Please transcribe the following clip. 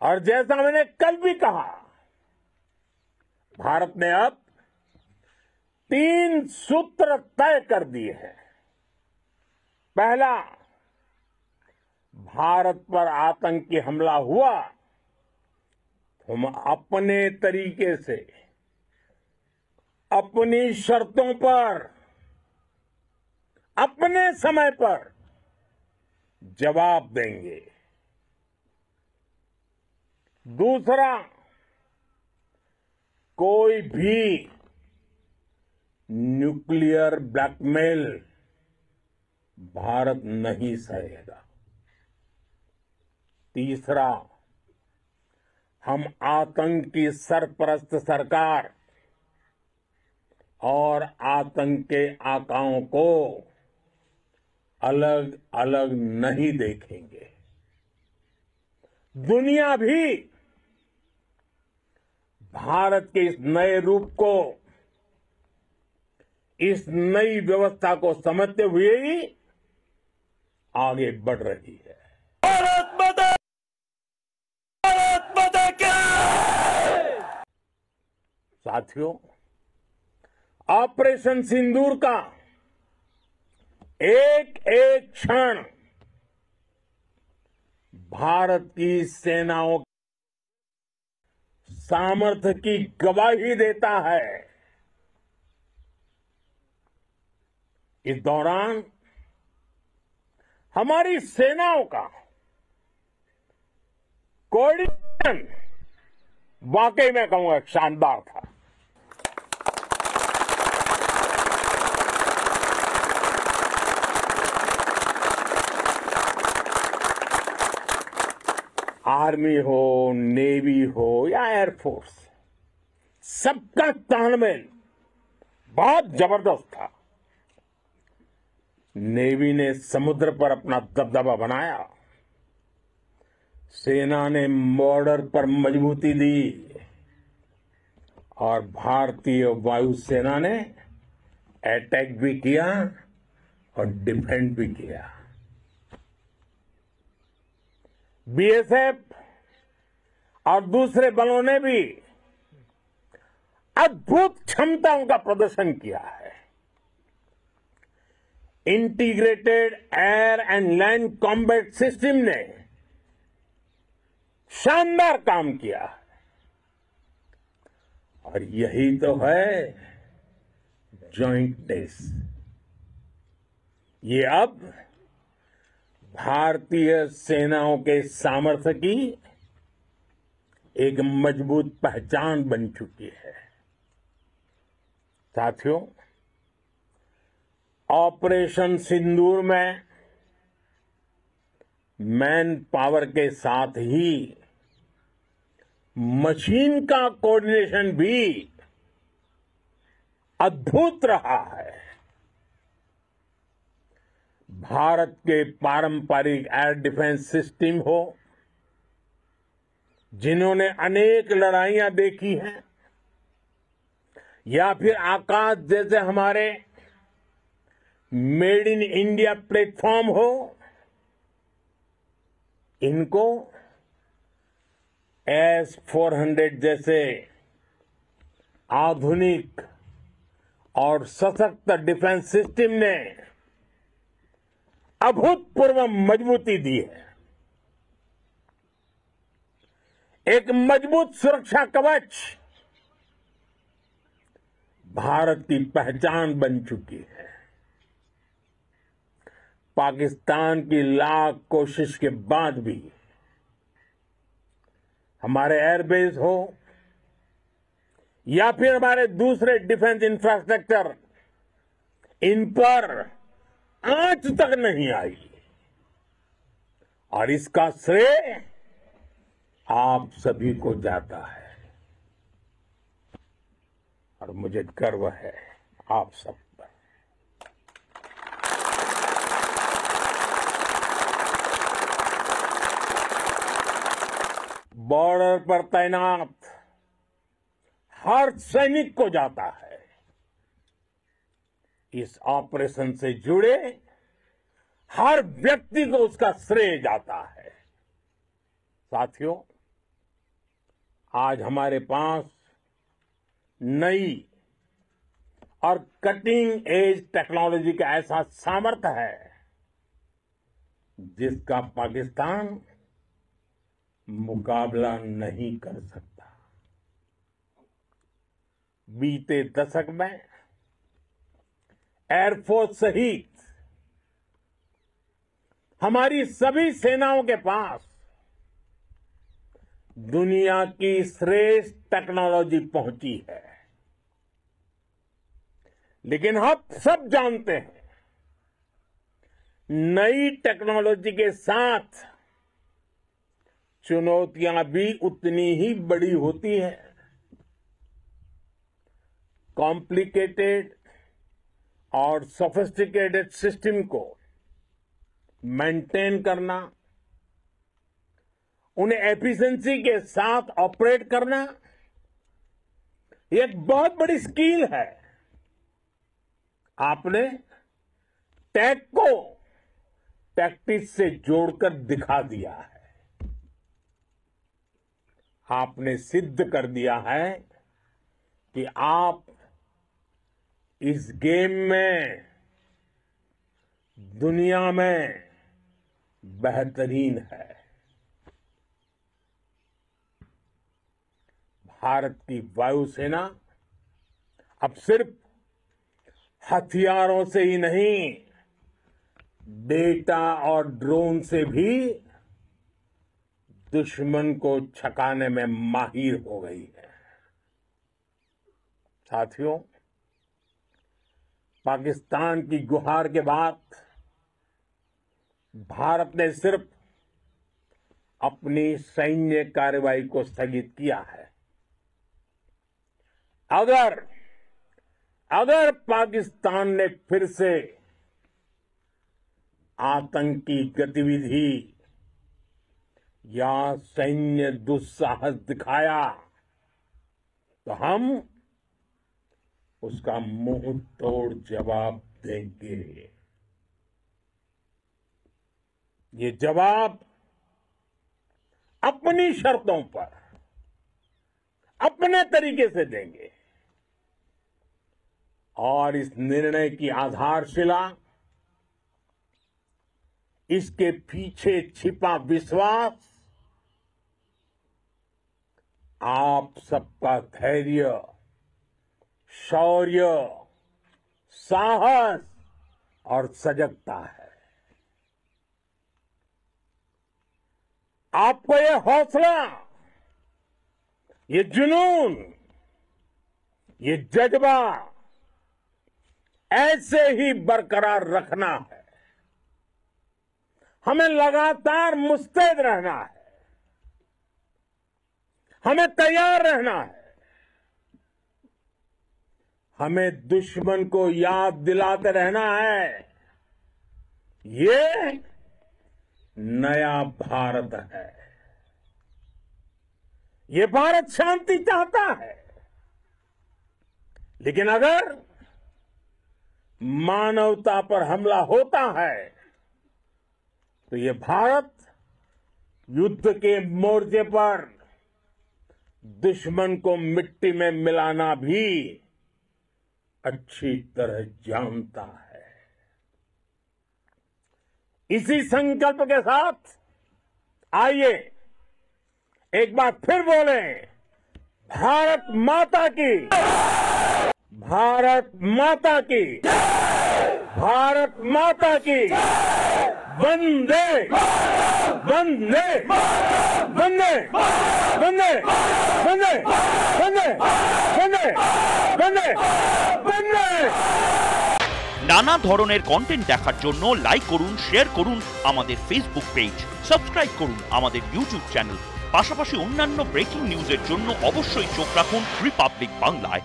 और जैसा मैंने कल भी कहा, भारत ने अब 3 सूत्र तय कर दिए हैं। पहला, भारत पर आतंकी हमला हुआ तो हम अपने तरीके से, अपनी शर्तों पर, अपने समय पर जवाब देंगे। दूसरा, कोई भी न्यूक्लियर ब्लैकमेल भारत नहीं सहेगा। तीसरा, हम आतंक की सरपरस्त सरकार और आतंक के आकाओं को अलग अलग नहीं देखेंगे। दुनिया भी भारत के इस नए रूप को, इस नई व्यवस्था को समझते हुए ही आगे बढ़ रही है। भारत माता की! साथियों, ऑपरेशन सिंदूर का एक एक क्षण भारत की सेनाओं सामर्थ्य की गवाही देता है। इस दौरान हमारी सेनाओं का कोऑर्डिनेशन वाकई में कहूंगा शानदार था। आर्मी हो, नेवी हो या एयरफोर्स, सबका तालमेल बहुत जबरदस्त था। नेवी ने समुद्र पर अपना दबदबा बनाया, सेना ने बॉर्डर पर मजबूती दी और भारतीय वायुसेना ने अटैक भी किया और डिफेंड भी किया। बीएसएफ और दूसरे बलों ने भी अद्भुत क्षमताओं का प्रदर्शन किया है। Integrated air and land combat system ने शानदार काम किया है। और यही तो है जॉइंटनेस। ये अब भारतीय सेनाओं के सामर्थ्य की एक मजबूत पहचान बन चुकी है। साथियों, ऑपरेशन सिंदूर में मैन पावर के साथ ही मशीन का कोऑर्डिनेशन भी अद्भुत रहा है। भारत के पारंपरिक एयर डिफेंस सिस्टम हो, जिन्होंने अनेक लड़ाइयां देखी हैं, या फिर आकाश जैसे हमारे मेड इन इंडिया प्लेटफॉर्म हो, इनको S-400 जैसे आधुनिक और सशक्त डिफेंस सिस्टम ने अभूतपूर्व मजबूती दी है। एक मजबूत सुरक्षा कवच भारत की पहचान बन चुकी है। पाकिस्तान की लाख कोशिश के बाद भी हमारे एयरबेस हो या फिर हमारे दूसरे डिफेंस इंफ्रास्ट्रक्चर, इन पर आंच तक नहीं आई। और इसका श्रेय आप सभी को जाता है और मुझे गर्व है आप सब पर। बॉर्डर पर तैनात हर सैनिक को जाता है। इस ऑपरेशन से जुड़े हर व्यक्ति को उसका श्रेय जाता है। साथियों, आज हमारे पास नई और कटिंग एज टेक्नोलॉजी का ऐसा सामर्थ्य है जिसका पाकिस्तान मुकाबला नहीं कर सकता। बीते दशक में एयरफोर्स सहित हमारी सभी सेनाओं के पास दुनिया की श्रेष्ठ टेक्नोलॉजी पहुंची है, लेकिन हम सब जानते हैं नई टेक्नोलॉजी के साथ चुनौतियां भी उतनी ही बड़ी होती हैं। कॉम्प्लिकेटेड और सोफिस्टिकेटेड सिस्टम को मेंटेन करना, उन्हें एफिशिएंसी के साथ ऑपरेट करना, ये एक बहुत बड़ी स्किल है। आपने टेक को टैक्टिक्स से जोड़कर दिखा दिया है। आपने सिद्ध कर दिया है कि आप इस गेम में दुनिया में बेहतरीन है। भारत की वायुसेना अब सिर्फ हथियारों से ही नहीं, डेटा और ड्रोन से भी दुश्मन को छकाने में माहिर हो गई है। साथियों, पाकिस्तान की गुहार के बाद भारत ने सिर्फ अपनी सैन्य कार्रवाई को स्थगित किया है। अगर पाकिस्तान ने फिर से आतंकी गतिविधि या सैन्य दुस्साहस दिखाया तो हम उसका मुंह तोड़ जवाब देंगे। ये जवाब अपनी शर्तों पर, अपने तरीके से देंगे और इस निर्णय की आधारशिला इसके पीछे छिपा विश्वास आप सबका धैर्य, शौर्य, साहस और सजगता है। आपको ये हौसला, ये जुनून, ये जज्बा ऐसे ही बरकरार रखना है। हमें लगातार मुस्तैद रहना है, हमें तैयार रहना है। हमें दुश्मन को याद दिलाते रहना है, ये नया भारत है। ये भारत शांति चाहता है, लेकिन अगर मानवता पर हमला होता है तो ये भारत युद्ध के मोर्चे पर दुश्मन को मिट्टी में मिलाना भी अच्छी तरह जानता है। इसी संकल्प के साथ आइए एक बार फिर बोले, भारत माता की, भारत माता की, भारत माता की, वंदे वंदे वंदे वंदे वंदे वंदे वंदे वंदे वंदे। নানা ধরনের কন্টেন্ট দেখার জন্য লাইক করুন, শেয়ার করুন আমাদের ফেসবুক পেজ, সাবস্ক্রাইব করুন আমাদের ইউটিউব চ্যানেল। পাশাপাশি অন্যান্য ব্রেকিং নিউজের জন্য অবশ্যই চোখ রাখুন রিপাবলিক বাংলায়।